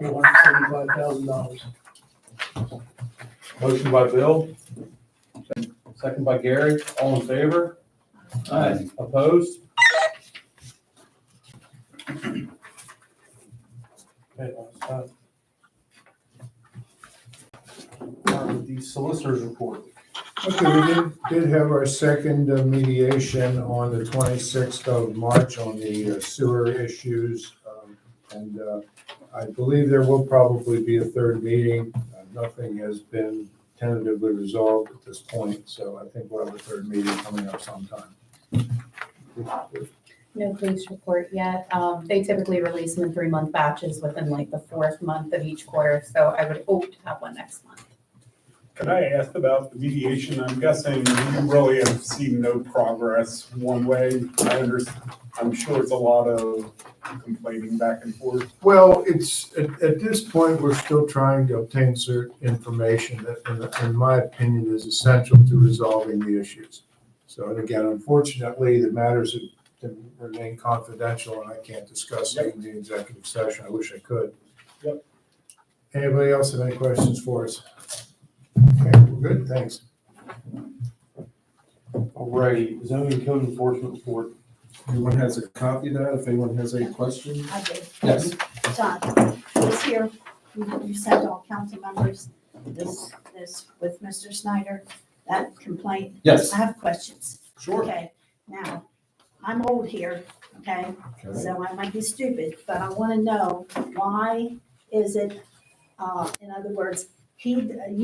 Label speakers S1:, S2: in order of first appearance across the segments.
S1: $475,000.
S2: Motion by Bill, second by Gary, all in favor?
S1: Aye.
S2: Opposed? Okay, that's that. The solicitor's report.
S3: Okay, we did have our second mediation on the 26th of March on the sewer issues. And I believe there will probably be a third meeting. Nothing has been tentatively resolved at this point, so I think we'll have a third meeting coming up sometime.
S4: No police report yet. They typically release them in 3-month batches within like the 4th month of each quarter, so I would hope to have one next month.
S5: Can I ask about the mediation? I'm guessing you really have seen no progress one way. I'm sure it's a lot of complaining back and forth.
S3: Well, it's, at this point, we're still trying to obtain certain information that, in my opinion, is essential to resolving the issues. So, and again, unfortunately, the matters have remain confidential, and I can't discuss it in the executive session. I wish I could.
S5: Yep.
S3: Anybody else have any questions for us? Okay, we're good, thanks.
S2: All right, zoning code enforcement report.
S6: Anyone has a copy of that, if anyone has any questions?
S7: I did.
S6: Yes.
S7: John, this here, you sent all council members, this with Mr. Snyder, that complaint.
S6: Yes.
S7: I have questions.
S6: Sure.
S7: Okay, now, I'm old here, okay, so I might be stupid, but I want to know, why is it, in other words, you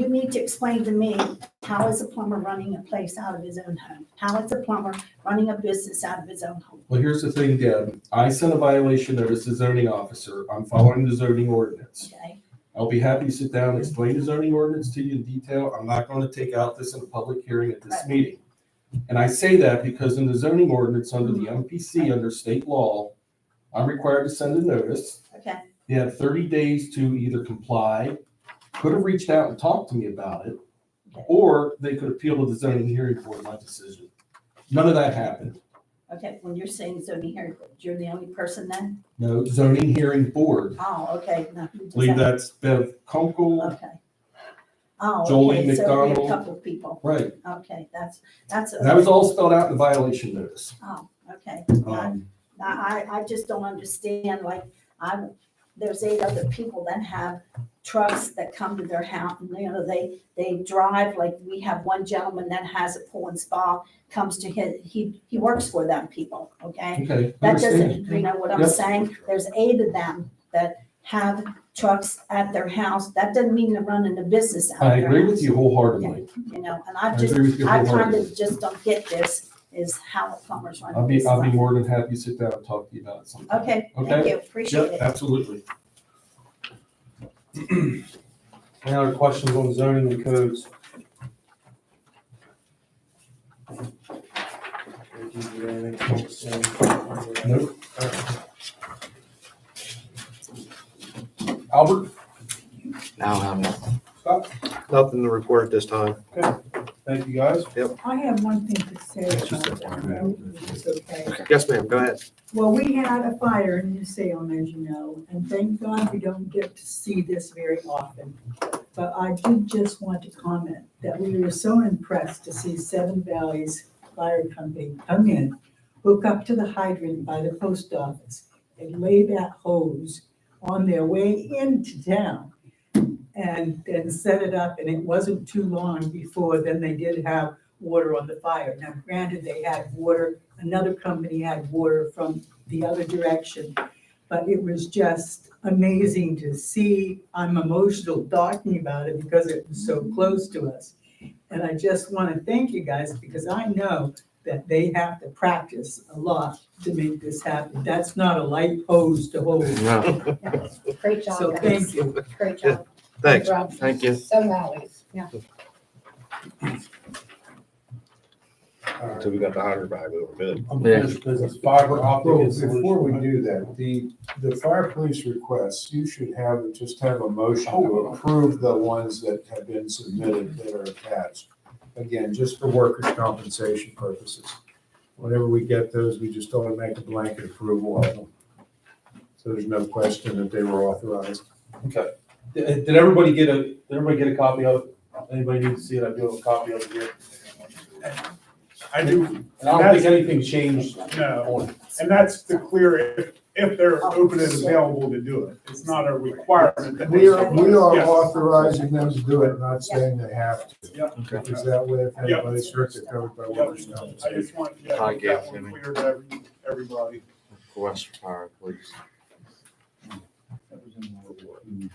S7: need to explain to me, how is a plumber running a place out of his own home? How is a plumber running a business out of his own home?
S6: Well, here's the thing, Deb. I sent a violation notice to zoning officer. I'm following the zoning ordinance.
S7: Okay,
S6: I'll be happy to sit down and explain the zoning ordinance to you in detail. I'm not going to take out this in a public hearing at this
S7: Right.
S6: meeting. And I say that because in the zoning ordinance, under the MPC, under state law, I'm required to send a notice.
S7: okay,
S6: They have 30 days to either comply, could have reached out and talked to me about it, or they could appeal to the zoning hearing board my decision. None of that happened.
S7: okay, when you're saying zoning here, you're the only person then?
S6: No, zoning hearing board.
S7: Oh, okay. Now, who
S6: I
S7: does
S6: believe
S7: that-
S6: that's Bev Kunkel.
S7: Okay. Oh,
S6: Jolene
S7: okay, so we have a
S6: McDonald.
S7: couple of people.
S6: Right.
S7: Okay, that's.
S6: And that was all spelled out in the violation notice.
S7: Oh, okay.
S6: Um,
S7: I just don't understand, like, there's 8 other people that have trucks that come to their house, and, you know, they drive, like, we have one gentleman that has a pool and spa, comes to he works for them people, okay?
S6: Okay,
S7: That doesn't,
S6: understand.
S7: you know what I'm
S6: Yep.
S7: saying? There's 8 of them that have trucks at their house. That doesn't mean they're running a business out of
S6: I
S7: their house.
S6: agree with you wholeheartedly.
S7: You know, and
S6: I agree with you
S7: I kind
S6: wholeheartedly.
S7: of just don't get this, is how a plumber's running.
S6: I'll be
S7: business.
S6: more than happy to sit down and talk to you about it sometime.
S7: Okay, thank
S6: Okay?
S7: you, appreciate
S6: Yep,
S7: it.
S6: absolutely.
S2: Any other questions on zoning and codes?
S6: Nope.
S2: Albert?
S8: Now I have nothing.
S2: Scott?
S8: Nothing to report at this time.
S2: Thank you, guys.
S1: I have one thing to say about that, if it's okay.
S8: Yes, ma'am, go ahead.
S1: Well, we had a fire in New Salem, as you know, and thank God we don't get to see this very often. But I did just want to comment that we were so impressed to see Seven Valleys Fire Company come in, hook up to the hydrant by the post office, and lay that hose on their way into town, and then set it up, and it wasn't too long before then they did have water on the fire. Now granted, they had water, another company had water from the other direction, but it was just amazing to see. I'm emotional talking about it because it was so close to us. And I just want to thank you guys, because I know that they have to practice a lot to make this happen. That's not a light hose to hold.
S8: No,
S4: Great job,
S1: So
S4: guys.
S1: thank you.
S4: Great job.
S8: thanks.
S4: Good job.
S8: Thank you.
S4: Seven Valleys, yeah.
S8: So we got the hydrant back, we were good.
S2: Unfinished business, fiber optic
S3: Well,
S2: installation.
S3: before we do that, the fire police requests, you should just have a motion to approve the ones that have been submitted that are attached. Again, just for workers' compensation purposes. Whenever we get those, we just automatically make a blanket approval of them. So there's no question that they were authorized.
S2: Okay. Did everybody get a copy of it? Anybody need to see it? I do have a copy of it here.
S5: I do,
S2: And I don't think anything changed
S5: no,
S2: on it.
S5: and that's to clear if they're open and available to do it. It's not a requirement that they.
S3: We are
S5: Yes.
S3: authorizing them to do it, not saying they have to.
S5: Yep.
S3: Because that way, if anybody's hurt, they're covered by workers'
S5: I
S3: compensation.
S5: just want, yeah,
S8: I
S5: make
S8: gave
S5: that
S8: it to
S5: one
S8: me.
S5: clear to everybody.
S8: Request for fire, please.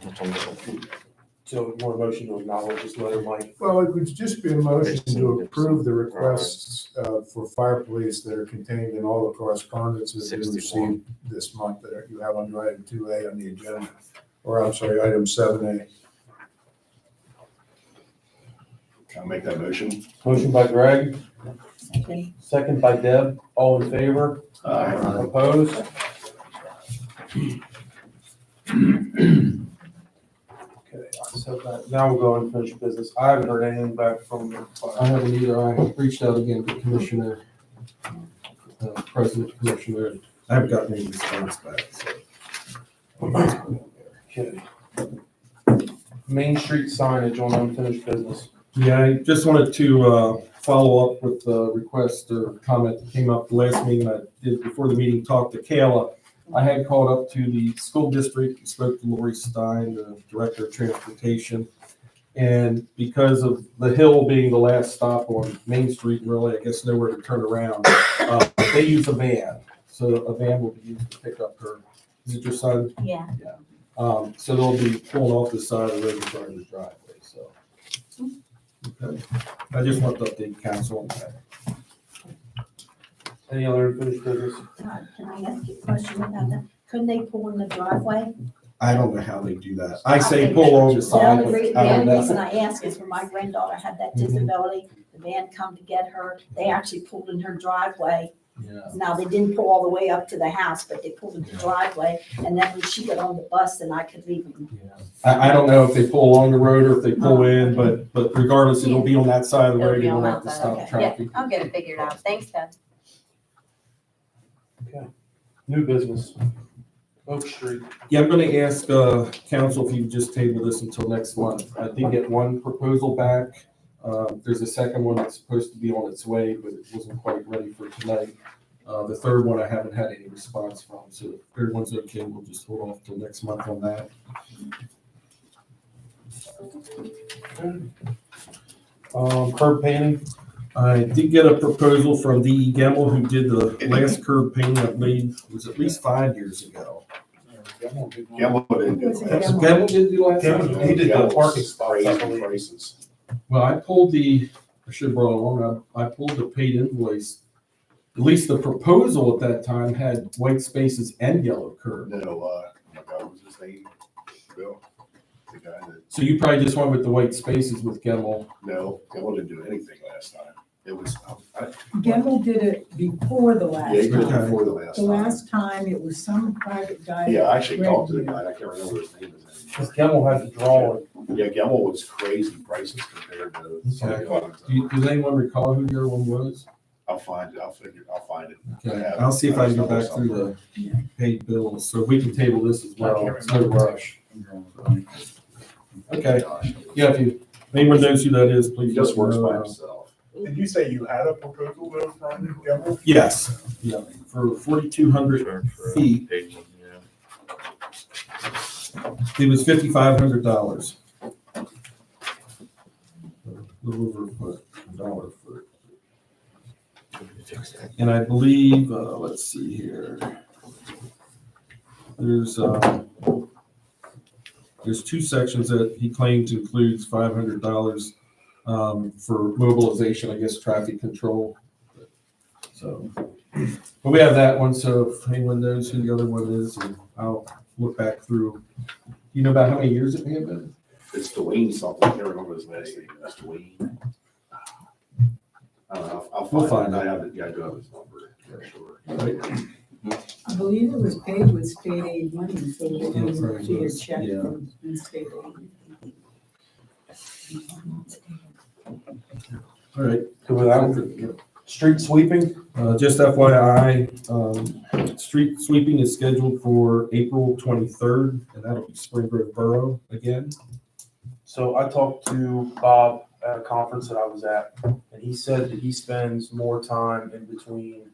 S8: That's on this one.
S2: So more motion to acknowledge this letter, Mike.
S3: Well, it would just be a motion to approve the requests for fire police that are contained in all the correspondence that you
S8: 61.
S3: received this month that you have under item 2A on the agenda, or I'm sorry, item 7A.
S8: Can I make that motion?
S2: Motion by Greg, second by Deb. All in favor? Opposed? Okay, so now we'll go and finish business. I haven't heard anything back from the
S6: I haven't either. I reached out again to Commissioner, President Commissioner. I haven't gotten any response back. So.
S2: Okay. Main Street signage on unfinished business.
S6: Yeah, I just wanted to follow up with the request or comment that came up the last meeting I did before the meeting, talked to Kayla. I had called up to the school district, spoke to Lori Stein, the Director of Transportation. And because of the hill being the last stop on Main Street, really, I guess nowhere to turn around, they use a van. So a van will be used to pick up her, is it your son?
S7: Yeah.
S6: So they'll be pulling off the side of the road and starting the driveway, so. Okay. I just want to update council on that.
S2: Any other unfinished business?
S7: Todd, can I ask you a question about that? Couldn't they pull in the driveway?
S6: I don't know how they do that. I say pull along the
S7: The
S6: side.
S7: only
S6: but
S7: the
S6: I don't
S7: only
S6: know.
S7: reason I ask is when my granddaughter had that
S6: Mhm.
S7: disability, the van come to get her, they actually pulled in her driveway.
S6: Yeah.
S7: Now, they didn't pull all the way up to the house, but they pulled in the driveway, and then when she got on the bus, then I could leave them.
S6: I don't know if they pull along the road or if they pull in, but regardless, it'll be on that side of the
S4: It'll
S6: road.
S4: be
S6: You
S4: on
S6: don't have
S4: that
S6: to
S4: side,
S6: stop
S7: okay.
S6: traffic.
S4: I'll get it figured out. Thanks, Deb.
S2: New business. Oak Street.
S6: Yeah, I'm gonna ask, council if you would just table this until next month. I did get one proposal back. There's a second one that's supposed to be on its way, but it wasn't quite ready for tonight. The third one I haven't had any response from, so if everyone's okay, we'll just hold off till next month on that.
S2: Curb painting.
S6: I did get a proposal from D.E. Gemmel, who did the last curb painting, I believe, it was at least 5 years ago.
S8: Gamble didn't do
S1: Was it
S8: it.
S1: Gamble?
S6: Gemmel did do last time?
S2: He did the parking spots, I
S8: Crazy
S2: believe.
S8: prices.
S6: Well, I pulled I should have brought it along, I pulled the paid invoice. At least the proposal at that time had white spaces and yellow curb.
S8: No, oh my God, what was his name? Bill, the guy that,
S6: So you probably just went with the white spaces with Gemmel.
S8: no, Gamble didn't do anything last time. It was,
S1: Gamble did it before the last
S8: yeah, he did it
S1: time.
S8: before the last
S1: The
S8: time.
S1: last time, it was some private guy.
S8: Yeah, I actually talked to the
S1: Greg
S8: guy, I can't remember his name.
S2: Because Gemmel had the drawing.
S8: Yeah, Gamble was crazy prices compared to some of the others.
S6: Does anyone recall who your one was?
S8: I'll find it, I'll find it.
S6: Okay, I'll see if I can go back through the paid bills, so we can table this as well, it's no rush. Okay, yeah, if anyone knows who that is,
S8: He
S6: please.
S8: just
S6: let
S8: works
S6: me
S8: by
S6: know.
S8: himself.
S5: Did you say you had a proposal though from Gamble?
S6: Yes, yeah, for 4,200 feet, it was $5,500. A little over a foot, $1 a foot. And I believe, let's see here. There's 2 sections that he claims includes $500 for mobilization, I guess, traffic control. So, but we have that one, so if anyone knows who the other one is, and I'll look back through. You know about how many years it may have been?
S8: It's Dwayne something, I can't remember his last name, that's Dwayne. I don't know, I'll
S6: We'll
S8: find
S6: find
S8: it,
S6: out.
S8: I have it, yeah, I do have his number, for sure.
S1: I believe it was paid with state aid money, so we didn't see a check
S6: Yeah.
S1: from state aid.
S6: All right.
S2: So without, Street sweeping,
S6: Just FYI, street sweeping is scheduled for April 23rd, and that'll be Spring Grove Borough again.
S2: so I talked to Bob at a conference that I was at, and he said that he spends more time in between,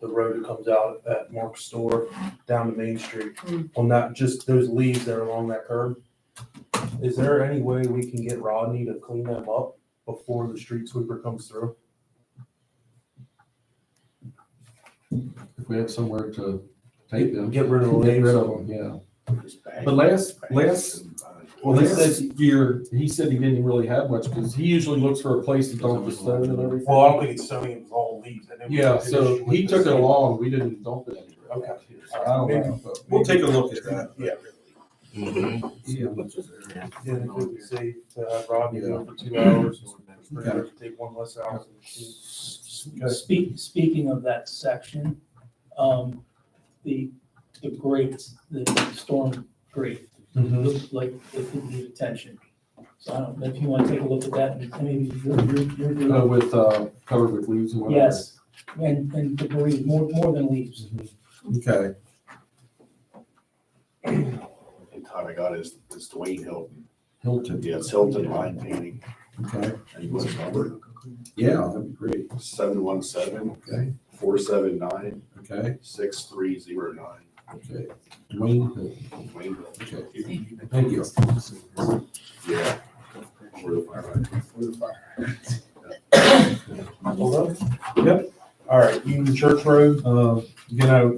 S2: the road that comes out at Mark's store down to Main Street on that, just those leaves that are along that curb. Is there any way we can get Rodney to clean them up before the street sweeper comes through?
S6: If we have somewhere to take them.
S2: Get rid of the
S6: Get
S2: leaves.
S6: rid of them, yeah. But last year, he said he didn't really have much, because he usually looks for a place to dump the stone and everything.
S2: Well, I don't think it's stony, it's all leaves. I know we
S6: Yeah,
S2: had an
S6: so
S2: issue with
S6: he
S2: the
S6: took it
S2: stone.
S6: along, we didn't dump it anywhere.
S2: Okay.
S6: I don't know, but we'll take a look at that.
S2: Yeah.
S6: See how much is there.
S2: Yeah, it would be safe to have Rodney do it for 2 hours, or take one less hour.
S9: Speaking of that section, the grates, the storm grate, looked like it could need attention. So I don't know if you want to take a look at that, and maybe you're
S6: With, covered with leaves and whatever.
S9: yes, and debris, more than leaves.
S6: Okay,
S8: And Todd, I got is Dwayne Hilton.
S6: Hilton,
S8: Yeah, it's Hilton Line Painting.
S6: okay,
S8: And he was number
S6: yeah, that'd be great,
S8: 717
S6: okay,
S8: 479
S6: okay,
S8: 6309.
S6: okay. Dwayne Hilton,
S8: Dwayne Hilton.
S6: okay, thank you.
S8: Yeah. We're the fire.
S2: Yep. All right, Union Church Road.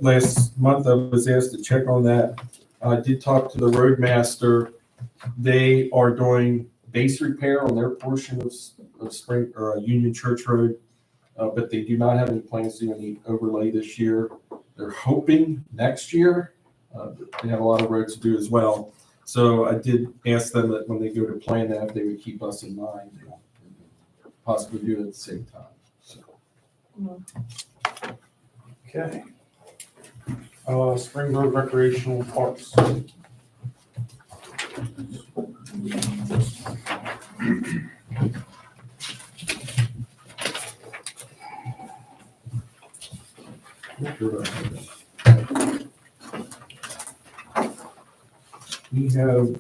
S6: Last month I was asked to check on that. I did talk to the roadmaster. They are doing base repair on their portion of Spring, or Union Church Road, but they do not have any plans to do any overlay this year. They're hoping next year. They have a lot of roads to do as well. So I did ask them that when they go to plan that, they would keep us in mind, and possibly do it at the same time. So,
S2: Okay. Spring Road Recreational Parks.
S6: we have,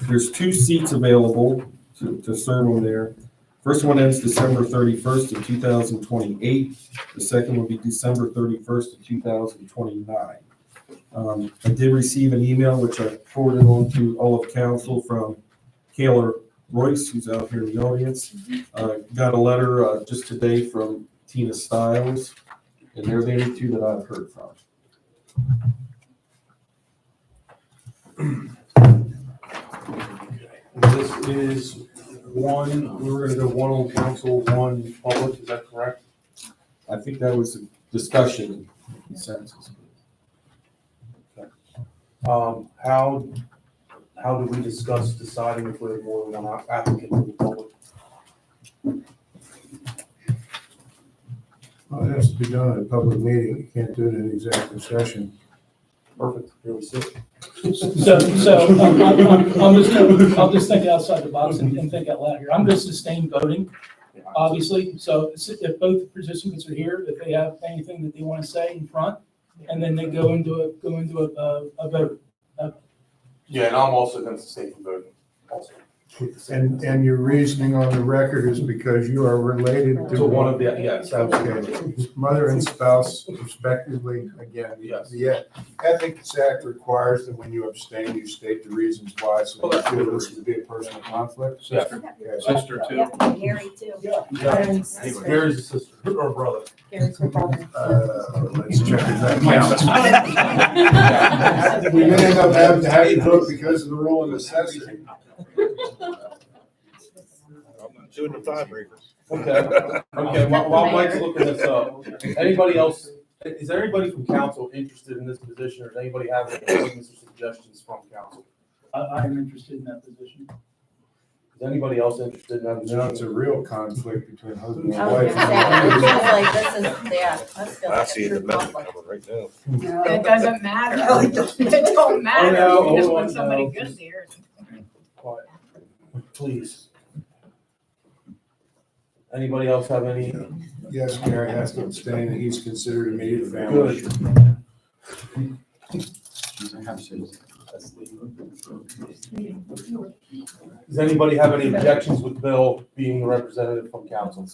S6: there's 2 seats available to serve on there. First one ends December 31st of 2028. The second will be December 31st of 2029. I did receive an email, which I forwarded on to all of council, from Kayla Royce, who's out here in the audience. Got a letter just today from Tina Stiles, and they're the only 2 that I've heard from.
S2: This is one, we were gonna go one on council, one public, is that correct?
S6: I think that was a discussion consensus.
S2: How do we discuss deciding if we have more than one applicant for the public?
S3: Well, it has to be done in a public meeting. You can't do it in executive session.
S2: Perfect, here we sit.
S9: I'll just think outside the box and think out loud here. I'm going to sustain voting, obviously. So if both participants are here, if they have anything that they want to say in front, and then they go into a vote.
S2: Yeah, and I'm also gonna stay from voting also.
S3: And your reasoning on the record is because you are related to
S2: To one of the, yes, absolutely.
S3: Okay. Mother and spouse respectively, again,
S2: Yes.
S3: the Ethics Act requires that when you abstain, you state the reasons why, so
S2: Well, that's
S3: you feel
S2: good.
S3: this would be a personal conflict.
S2: Yes.
S8: Sister too.
S7: Yep, Gary too.
S2: Gary's a sister, or brother.
S4: Gary's her brother.
S3: Let's check if that counts. We may end up having to have you vote because of the rule of necessity.
S8: Doing the tiebreakers.
S2: Okay, while Mike's looking this up, anybody else, is there anybody from council interested in this position, or does anybody have any appointments or suggestions from council?
S9: I am interested in that position.
S2: Is anybody else interested in that
S3: Now it's
S2: position?
S3: a real conflict between husband and
S10: I was
S3: wife.
S10: gonna say, it feels like this is, yeah, that feels
S8: I
S10: like
S8: see
S10: a
S8: the
S10: true
S8: message
S10: conflict.
S8: coming right now.
S4: It doesn't matter. It don't matter.
S2: Oh, no,
S4: You just
S2: hold
S4: want
S2: on,
S4: somebody
S2: no.
S4: good here.
S2: Quiet. Please. Anybody else have any?
S3: Yes, Gary has to abstain, and he's considered immediate family.
S2: Good. Does anybody have any objections with Bill being the representative from council?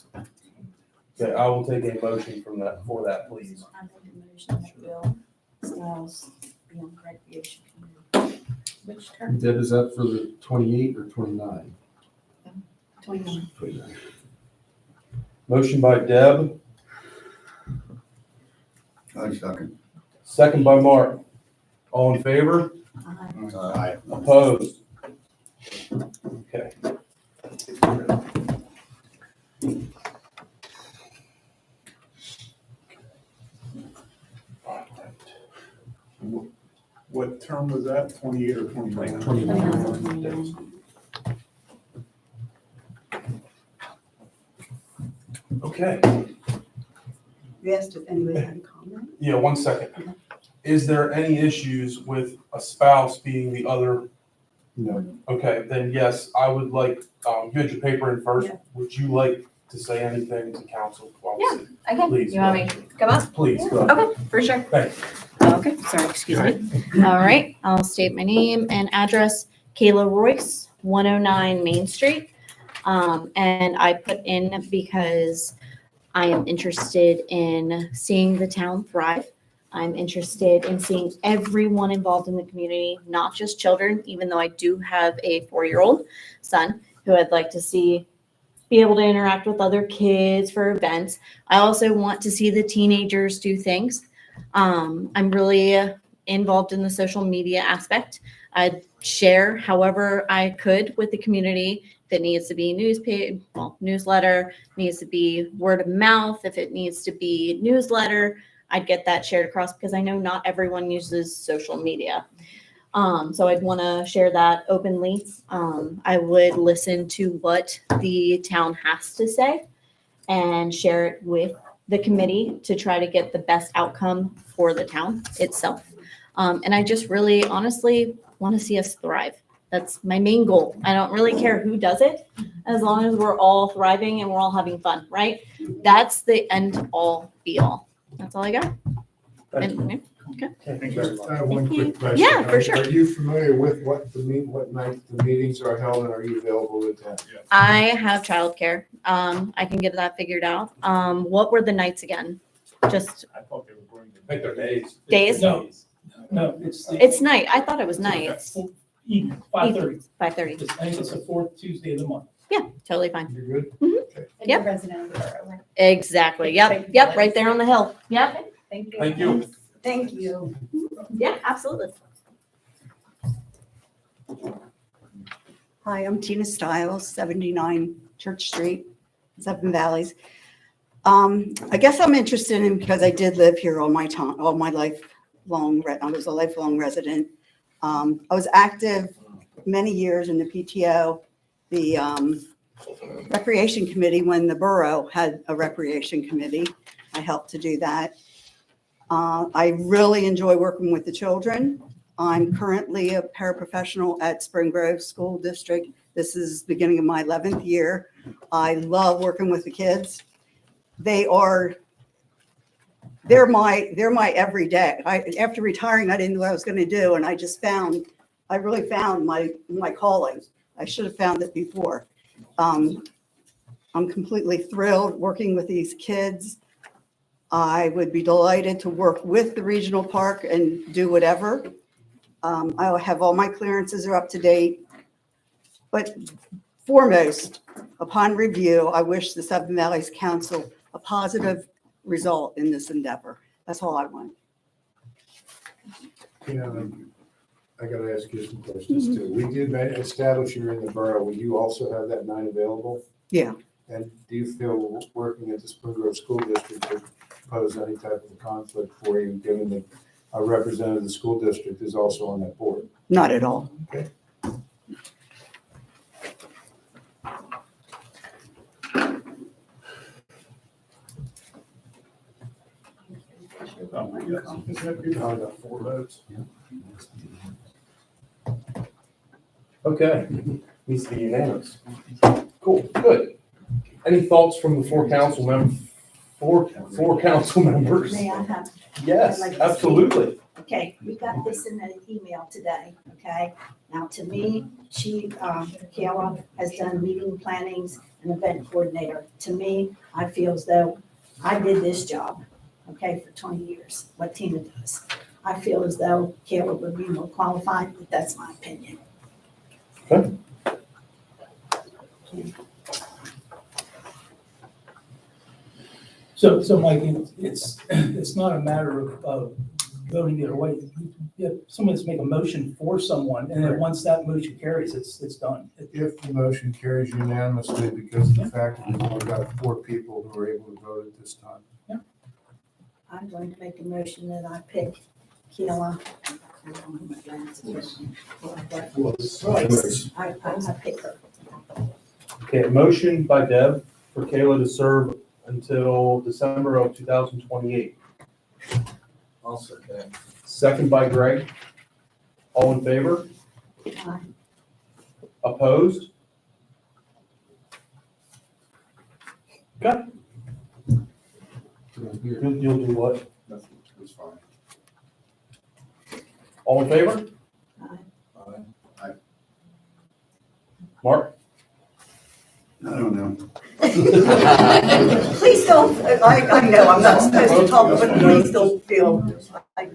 S2: Okay, I will take a motion from that, for that, please.
S7: I make a motion that Bill Stiles be on recreation committee. Which term?
S6: Deb, is that for the 28 or 29?
S7: 29.
S6: 29.
S2: Motion by Deb,
S8: I second.
S2: second by Mark. All in favor?
S8: Aye.
S2: Opposed? Okay.
S5: What term was that, 28 or 29?
S6: 29.
S2: Okay,
S7: You asked if anybody had a comment?
S2: yeah, 1 second. Is there any issues with a spouse being the other?
S6: No.
S2: Okay, then yes, I would like, you had your paper in first.
S7: Yeah.
S2: Would you like to say anything to council? while we
S10: Yeah.
S2: sit?
S10: I can.
S2: Please,
S10: You want me to come up?
S2: Please, go ahead.
S10: Okay, for sure.
S2: Thank you.
S10: Okay, sorry, excuse me. All right, I'll state my name and address. Kayla Royce, 109 Main Street. And I put in because I am interested in seeing the town thrive. I'm interested in seeing everyone involved in the community, not just children, even though I do have a 4-year-old son who I'd like to see be able to interact with other kids for events. I also want to see the teenagers do things. I'm really involved in the social media aspect. I'd share however I could with the community. If it needs to be newsletter, needs to be word of mouth, if it needs to be newsletter, I'd get that shared across because I know not everyone uses social media. So I'd want to share that openly. I would listen to what the town has to say and share it with the committee to try to get the best outcome for the town itself. And I just really honestly want to see us thrive. That's my main goal. I don't really care who does it, as long as we're all thriving and we're all having fun, right? That's the end all be all. That's all I got.
S2: Thank you.
S10: And-
S2: Thank you very
S3: I
S2: much.
S3: have one
S10: Thank you.
S3: quick question.
S10: Yeah, for
S3: Are-
S10: sure.
S3: Are you familiar with what what night the meetings are held, and are you available to attend?
S10: I have childcare. I can get that figured out. What were the nights again? Just
S5: I thought they were going to.
S2: I think they're days.
S10: days?
S9: No, no, it's.
S10: It's night. I thought it was nights.
S9: Evening, 5:30.
S10: 5:30.
S9: I think it's the fourth Tuesday of the month.
S10: Yeah, totally fine.
S3: You're good?
S7: And
S10: Yep.
S7: you're resident of the borough, right?
S10: Exactly. Yep, right there on the hill. Yep.
S7: Thank you.
S2: Thank you.
S7: Thank you.
S10: Yeah, absolutely.
S11: Hi, I'm Tina Stiles, 79 Church Street, Seven Valleys. I guess I'm interested in, because I did live here all my time, all my lifelong, I was a lifelong resident. I was active many years in the PTO, the Recreation Committee, when the borough had a recreation committee. I helped to do that. I really enjoy working with the children. I'm currently a paraprofessional at Spring Grove School District. This is beginning of my 11th year. I love working with the kids. They're my everyday. After retiring, I didn't know what I was going to do, and I really found my calling. I should have found it before. I'm completely thrilled working with these kids. I would be delighted to work with the regional park and do whatever. I have all my clearances are up to date. But foremost, upon review, I wish the Seven Valleys Council a positive result in this endeavor. That's all I want.
S3: I gotta ask you some questions too. We did establish you're in the borough. Will you also have that night available?
S11: Yeah.
S3: And do you feel working at the Spring Grove School District would pose any type of conflict for you, given that a representative of the school district is also on that board?
S11: Not at all.
S3: Okay.
S2: I got 4 votes. Okay, needs to be unanimous. Cool, good. Any thoughts from the four council members?
S7: May I have?
S2: Yes,
S7: I'd like to speak.
S2: absolutely.
S7: Okay, we got this in an email today, okay? Now, to me, Kayla has done meeting plannings and event coordinator. To me, I feel as though I did this job, okay, for 20 years, what Tina does. I feel as though Kayla would be more qualified, but that's my opinion.
S2: Okay.
S9: So Mike, it's not a matter of voting either way. Someone's make a motion for someone, and then once that motion carries, it's done.
S3: If the motion carries unanimously because of the fact that we've only got 4 people who are able to vote at this time.
S7: I'm going to make a motion that I pick Kayla. Royce. I pick her.
S2: Okay, a motion by Deb for Kayla to serve until December of 2028.
S6: I'll second that.
S2: Second by Greg. All in favor?
S7: Aye.
S2: Opposed? Okay. You'll do what?
S8: That's fine.
S2: All in favor?
S7: Aye.
S2: Mark?
S8: I don't know.
S11: Please don't, I know I'm not supposed to talk, but please don't feel,
S4: I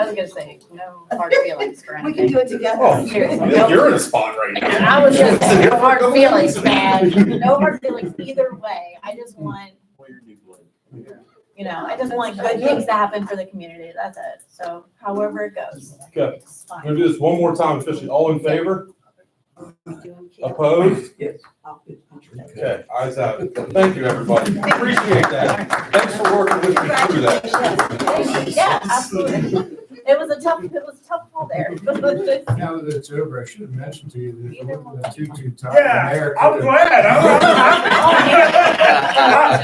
S4: was gonna say, no hard feelings for
S11: we can
S4: anything.
S11: do it together.
S2: Oh,
S4: Seriously.
S2: you're in a spot right now.
S4: I was gonna say, no hard feelings, man. No hard feelings either way. I just want, I just want good things to happen for the community. That's it. So however it goes.
S2: Okay.
S4: It's
S2: I'm
S4: fine.
S2: gonna do this one more time officially. All in favor? Opposed?
S1: Yes.
S2: Okay, ayes have it. Thank you, everybody. Appreciate that. Thanks for working with me through that.
S4: Yeah, absolutely. It was a tough call there.
S3: Now that it's over, I should have mentioned to you that the 2-2 tie.
S5: Yeah,
S3: Mayor
S5: I'm
S3: took a-
S5: glad.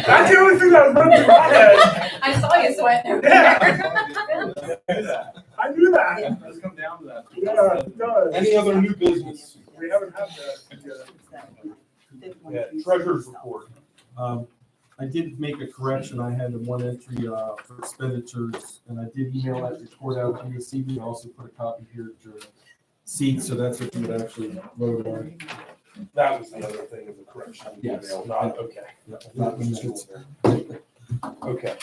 S5: That's the only thing that was running through my head.
S4: I saw you sweating over
S5: Yeah.
S4: there.
S5: I knew that.
S8: Let's come down to that.
S5: Yeah, it does.
S2: Any other new business?
S5: We haven't had that yet.
S2: Yeah, treasurer's report.
S6: I did make a correction. I had the one entry for expenditures, and I did email that report out to you this evening. I also put a copy here at your seat, so that's what you would actually vote on.
S2: That was the other thing of the correction.
S6: Yes.
S2: Not, okay.
S6: Yeah, not the minutes.
S2: Okay.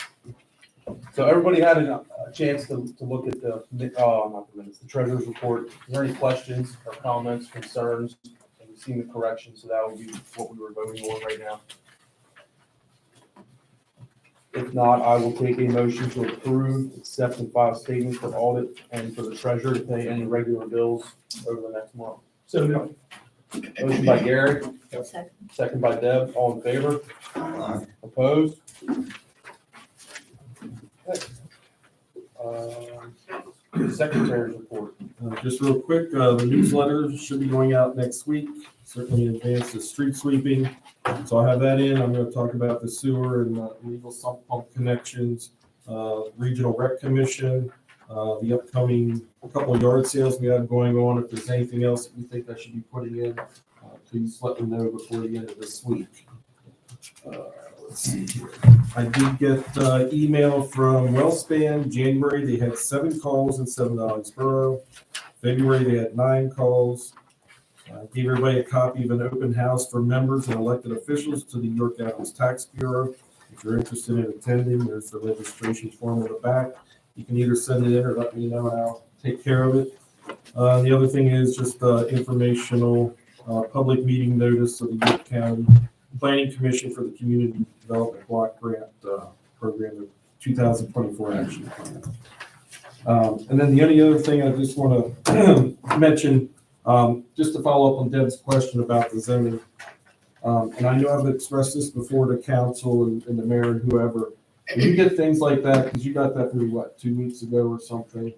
S2: So everybody had a chance to look at not the minutes, the treasurer's report. Is there any questions or comments, concerns? And we've seen the correction, so that would be what we were voting on right now. If not, I will take a motion to approve, accept, and file statements for audit and for the treasurer to pay any regular bills over the next month.
S9: So
S2: Motion by Gary,
S7: Second.
S2: second by Deb. All in favor? Opposed? Secretary's report.
S6: Just real quick, the newsletter should be going out next week, certainly in advance of street sweeping. So I have that in. I'm going to talk about the sewer and legal sump pump connections, regional rec commission, the upcoming couple of yard sales we have going on. If there's anything else that you think I should be putting in, please let me know before the end of this week. Let's see here. I did get email from Wellspan. January, they had 7 calls in 7 Borough. February, they had 9 calls. Gave everybody a copy of an open house for members and elected officials to the York Adams Tax Bureau. If you're interested in attending, there's the registration form in the back. You can either send it in or let me know and I'll take care of it. The other thing is just informational public meeting notice of the York County Planning Commission for the Community Development Block Grant Program of 2024 Action Plan. And then the only other thing I just want to mention, just to follow up on Deb's question about the zoning. And I know I've expressed this before to council and the mayor and whoever. When you get things like that, because you got that through what, 2 weeks ago or something,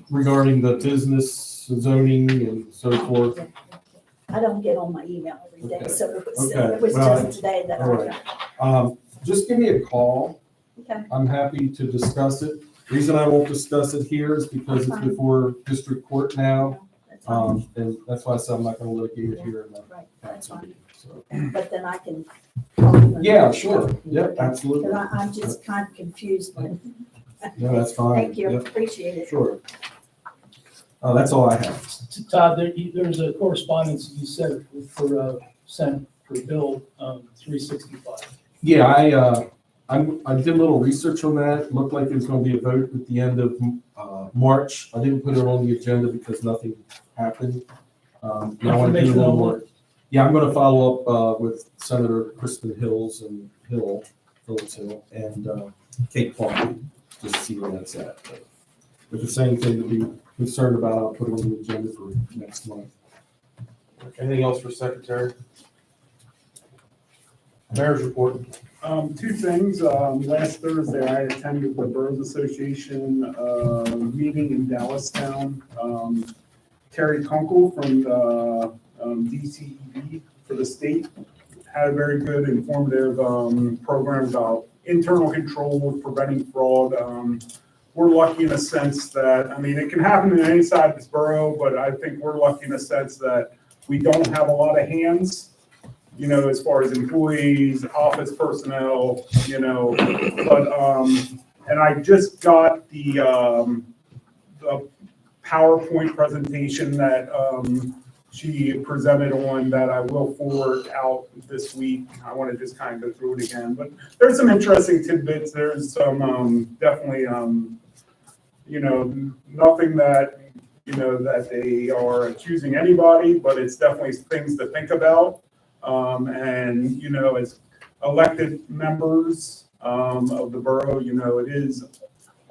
S6: regarding the business zoning and so forth.
S7: I don't get on my email every day,
S6: Okay.
S7: so it
S6: Okay.
S7: was
S6: Well,
S7: just today that
S6: all
S7: I
S6: right.
S7: got.
S6: Just give me a call.
S7: Okay.
S6: I'm happy to discuss it. Reason I won't discuss it here is because it's before district court now.
S7: That's fine.
S6: And that's why I said I'm not gonna litigate it here in the
S7: Right, that's
S6: council
S7: fine.
S6: meeting. So,
S7: but then I can. call you and-
S6: yeah, sure. Yep, absolutely.
S7: Because I'm just kind of confused when,
S6: No, that's fine.
S7: thank you,
S6: Yep,
S7: appreciate it.
S6: sure. That's all I have.
S9: Todd, there's a correspondence you said sent for Bill 365.
S6: Yeah, I did a little research on that. It looked like it was going to be a vote at the end of March. I didn't put it on the agenda because nothing happened. Now I want to do a little more. Yeah, I'm going to follow up with Senator Kristen Hills and Phillips Hill, and Kate Clark, just to see where that's at. But if it's anything to be concerned about, I'll put it on the agenda for next month.
S2: Anything else for Secretary? Mayor's report.
S5: Two things. Last Thursday, I attended the Boroughs Association meeting in Dallastown. Terry Kunkel from the DCED for the state had a very good informative program about internal control with preventing fraud. We're lucky in a sense that, I mean, it can happen in any side of this borough, but I think we're lucky in a sense that we don't have a lot of hands, you know, as far as employees, office personnel, you know, but, and I just got the PowerPoint presentation that she presented on that I will forward out this week. I want to just kind of go through it again, but there's some interesting tidbits. There's some definitely, you know, nothing that, you know, that they are accusing anybody, but it's definitely things to think about. And, you know, as elected members of the borough, you know, it is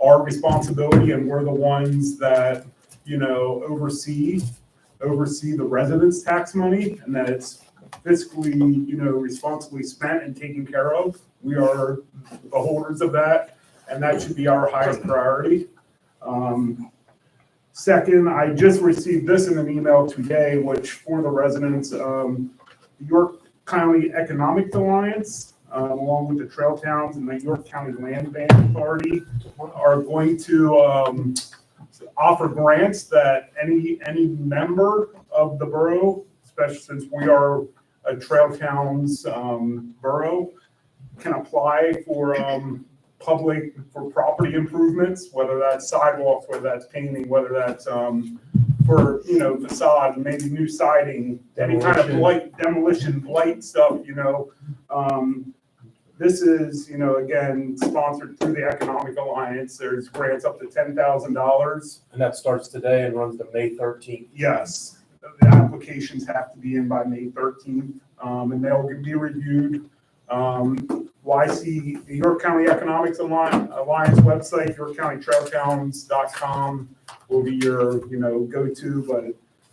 S5: our responsibility, and we're the ones that, you know, oversee the residents' tax money, and that it's fiscally, you know, responsibly spent and taken care of. We are the holders of that, and that should be our highest priority. Second, I just received this in an email today, which for the residents, the York County Economic Alliance, along with the Trail Towns and the York County Land Bank Authority, are going to offer grants that any member of the borough, especially since we are a Trail Towns borough, can apply for for property improvements, whether that's sidewalks, whether that's painting, whether that's for, you know, facade, maybe new siding, any kind of demolition, blight stuff, you know. This is, you know, again, sponsored through the Economic Alliance. There's grants up to $10,000.
S2: And that starts today and runs to May 13th.
S5: Yes, the applications have to be in by May 13th, and they'll be reviewed. YC, the York County Economics Alliance website, yorkcountytrailtowns.com will be your, you know, go-to, but,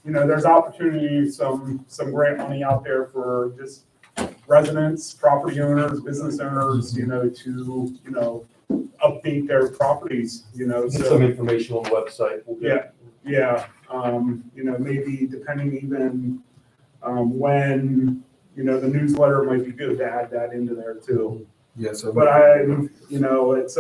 S5: you know, there's opportunity, some grant money out there for just residents, property owners, business owners, you know, to, you know, update their properties, you know.
S2: Get
S5: So
S2: some information on the website. We'll get
S5: yeah, you know, maybe depending even when, you know, the newsletter might be good to add that into there too.
S6: Yes.
S5: But you know, it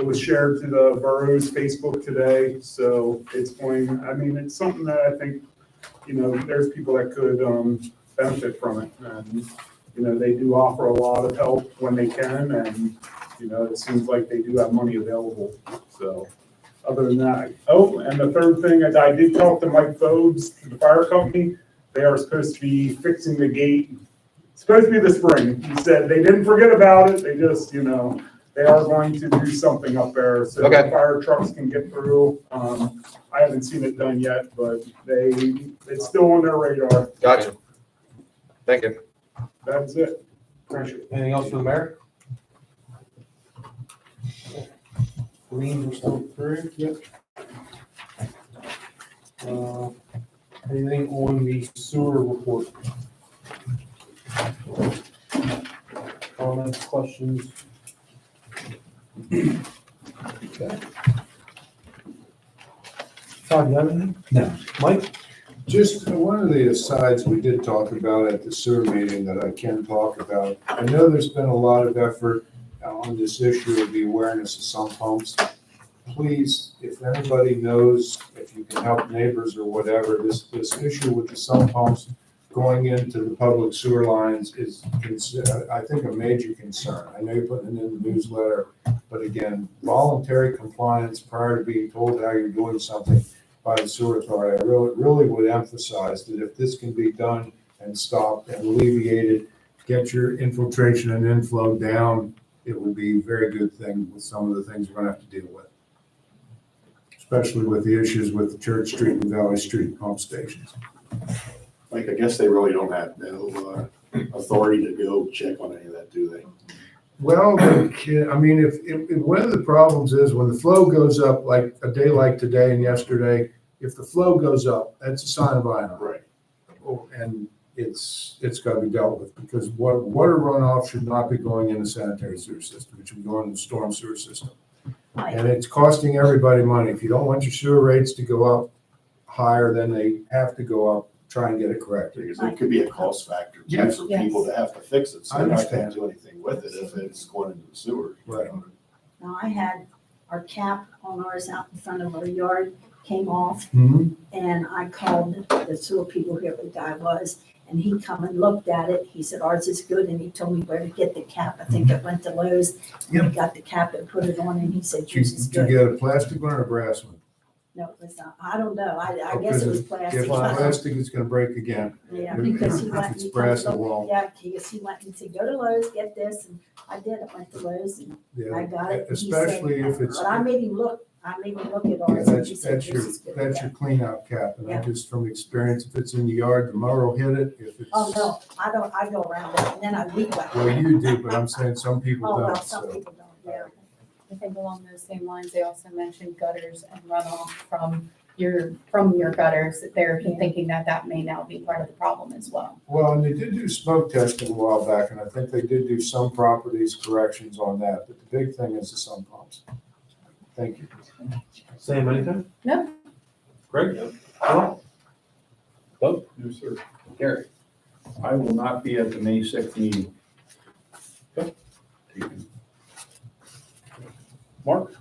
S5: was shared to the borough's Facebook today, so it's going, I mean, it's something that I think, you know, there's people that could benefit from it. And, you know, they do offer a lot of help when they can, and, you know, it seems like they do have money available, so. Other than that, oh, and the third thing is I did talk to Mike Fodes, the fire company. They are supposed to be fixing the gate. It's supposed to be this spring. He said they didn't forget about it. They just, you know, they are going to do something up there so the fire trucks can get through. I haven't seen it done yet, but it's still on their radar.
S8: Gotcha. Thank you.
S5: That's it. Appreciate it.
S2: Anything else for the mayor? Liens are still through? Yep. Anything on the sewer report? Comments, questions? Okay. Todd, you have anything?
S3: No.
S2: Mike?
S3: Just one of the asides we did talk about at the sewer meeting that I can talk about. I know there's been a lot of effort on this issue of the awareness of sump pumps. Please, if anybody knows, if you can help neighbors or whatever, this issue with the sump pumps, going into the public sewer lines is, I think, a major concern. I know you're putting it in the newsletter, but again, voluntary compliance prior to being told how you're doing something by the sewer authority, I really would emphasize that if this can be done and stopped and alleviated, get your infiltration and inflow down, it would be a very good thing with some of the things we're gonna have to deal with. Especially with the issues with the Church Street and Valley Street pump stations.
S8: Like, I guess they really don't have no authority to go check on any of that, do they?
S3: Well, I mean, if one of the problems is when the flow goes up, like a day like today and yesterday, if the flow goes up, that's a sign of iron.
S8: Right.
S3: And it's gotta be dealt with, because water runoff should not be going in the sanitary sewer system, it should be going in the storm sewer system. And it's costing everybody money. If you don't want your sewer rates to go up higher than they have to go up, try and get it corrected.
S8: Because it could be a cost factor too
S3: Yes.
S8: for people to have to fix it. So
S3: I
S8: they're not
S3: understand.
S8: gonna do anything with it if it's going into the sewer.
S3: Right.
S7: Now, I had our cap on ours out in front of our yard came off,
S3: Mhm.
S7: and I called the sewer people, whoever the guy was, and he come and looked at it. He said ours is good, and he told me where to get the cap. I think it went to Lowe's. And I got the cap and put it on, and he said
S3: Did you
S7: yours is
S3: did you
S7: good.
S3: get a plastic one or a brass one?
S7: No, it was not. I don't know. I guess it was
S3: If
S7: plastic.
S3: it's plastic, it's gonna break again.
S7: Yeah, because he went
S3: If
S7: and
S3: it's
S7: he
S3: brass,
S7: come
S3: it
S7: look-
S3: won't.
S7: Yeah, he went and said, go to Lowe's, get this, and I did. I went to Lowe's and I got it. and he said-
S3: Especially if it's,
S7: But I made him look at ours, and he said
S3: that's
S7: yours is good.
S3: that's your clean out cap, and I
S7: Yeah.
S3: just from experience, if it's in the yard, the mower will hit it, if it's.
S7: Oh, no, I don't, I go around it, and then I weed whack.
S3: Well, you do, but I'm saying some people
S7: Oh, well,
S3: don't,
S7: some
S3: so.
S7: people don't, yeah.
S4: I think along those same lines, they also mentioned gutters and runoff from your gutters. They're thinking that that may now be part of the problem as well.
S3: Well, and they did do smoke testing a while back, and I think they did do some properties corrections on that, but the big thing is the sump pumps. Thank you.
S2: Sam, anything?
S4: No.
S2: Greg? Carl?
S12: No, sir. Gary, I will not be at the May 6th meeting.
S2: Mark?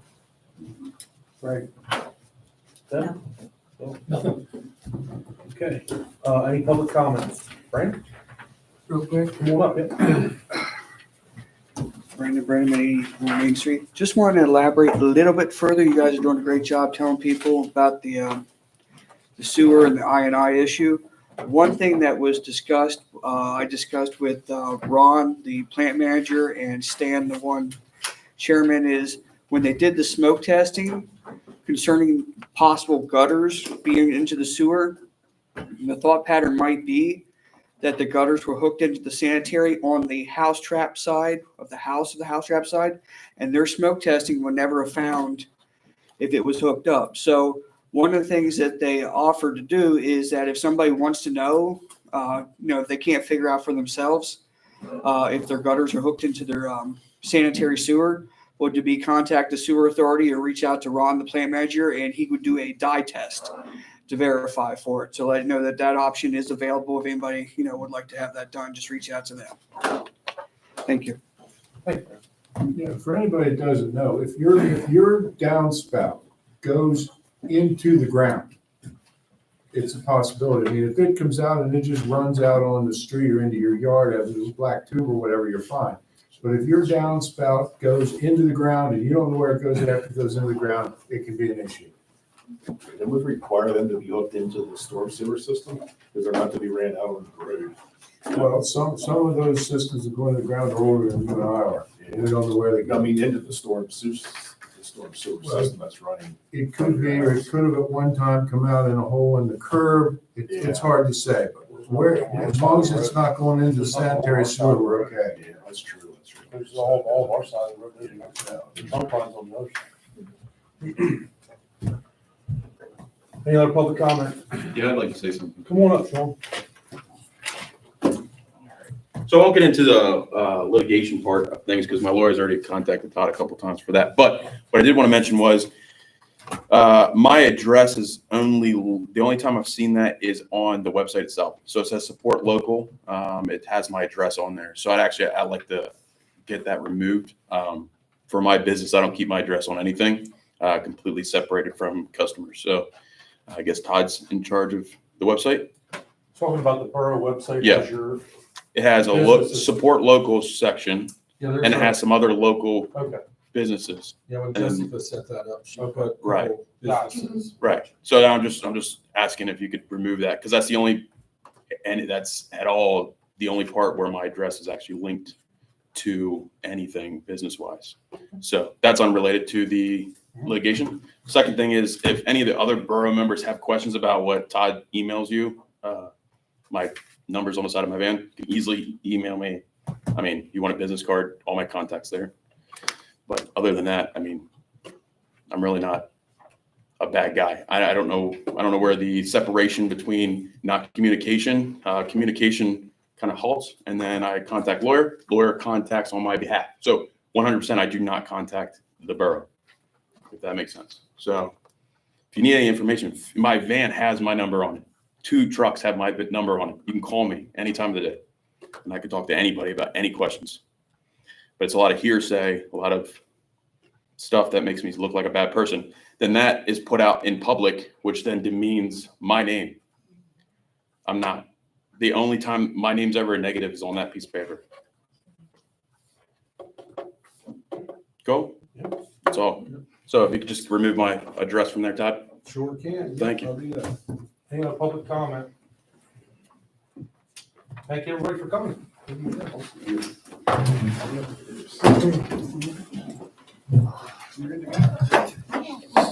S3: Right.
S2: Deb?
S9: Nothing.
S2: Okay, any public comments? Frank?
S13: Real quick,
S2: Come on up, yeah.
S13: Brandon, Main Street. Just wanted to elaborate a little bit further. You guys are doing a great job telling people about the sewer and the I&I issue. One thing that was discussed, I discussed with Ron, the plant manager, and Stan, the one chairman, is when they did the smoke testing concerning possible gutters being into the sewer, the thought pattern might be that the gutters were hooked into the sanitary on the house trap side of the house trap side, and their smoke testing would never have found if it was hooked up. So one of the things that they offered to do is that if somebody wants to know, if they can't figure out for themselves if their gutters are hooked into their sanitary sewer, would to be contact the sewer authority or reach out to Ron, the plant manager, and he would do a dye test to verify for it. So let you know that that option is available. If anybody, would like to have that done, just reach out to them. Thank you.
S3: Yeah, for anybody that doesn't know, if your downspout goes into the ground, it's a possibility. I mean, if it comes out and it just runs out on the street or into your yard as a black tube or whatever, you're fine. But if your downspout goes into the ground and you don't know where it goes after it goes into the ground, it can be an issue.
S8: Then we require them to be hooked into the storm sewer system, because they're not to be ran out on the road.
S3: Well, some of those systems that go into the ground are older than you and I are. And we don't know where they
S8: I
S3: go.
S8: mean, into the storm sewer system that's running.
S3: It could be, or it could have at one time come out in a hole in the curb. It's hard to say, but as long as it's not going into the sanitary sewer, we're okay.
S8: Yeah, that's true.
S2: There's all of our side of the road. Sometimes on the ocean. Any other public comment?
S14: Yeah, I'd like to say something.
S2: Come on up, Sean.
S14: So I won't get into the litigation part of things because my lawyer's already contacted Todd a couple times for that. But what I did want to mention was my address is the only time I've seen that is on the website itself. So it says support local. It has my address on there. So I'd like to get that removed. For my business, I don't keep my address on anything, completely separated from customers. So I guess Todd's in charge of the website.
S2: Talking about the borough website.
S14: Yeah.
S2: is your-
S14: It has a
S2: Businesses.
S14: support locals section,
S6: Yeah, there's
S14: and it
S6: a-
S14: has some other local
S2: Okay,
S14: businesses.
S6: Yeah, when
S14: and-
S6: Jessica set that up, she put. a couple
S14: Right.
S6: businesses.
S14: Right. So I'm just asking if you could remove that, because that's the only, and that's at all, the only part where my address is actually linked to anything business-wise. So that's unrelated to the litigation. Second thing is, if any of the other borough members have questions about what Todd emails you, my number's on the side of my van, you can easily email me. I mean, you want a business card, all my contacts there. But other than that, I mean, I'm really not a bad guy. I don't know where the separation between not communication kind of halts, and then I contact lawyer contacts on my behalf. So 100% I do not contact the borough, if that makes sense. So if you need any information, my van has my number on it. 2 trucks have my number on it. You can call me any time of the day, and I can talk to anybody about any questions. But it's a lot of hearsay, a lot of stuff that makes me look like a bad person. Then that is put out in public, which then demeans my name. I'm not. The only time my name's ever a negative is on that piece of paper. Go. That's all. So if you could just remove my address from there, Todd.
S6: Sure can.
S14: Thank you.
S6: I'll do that.
S2: any other public comment? Thank you, everybody, for coming.
S3: You're good to go.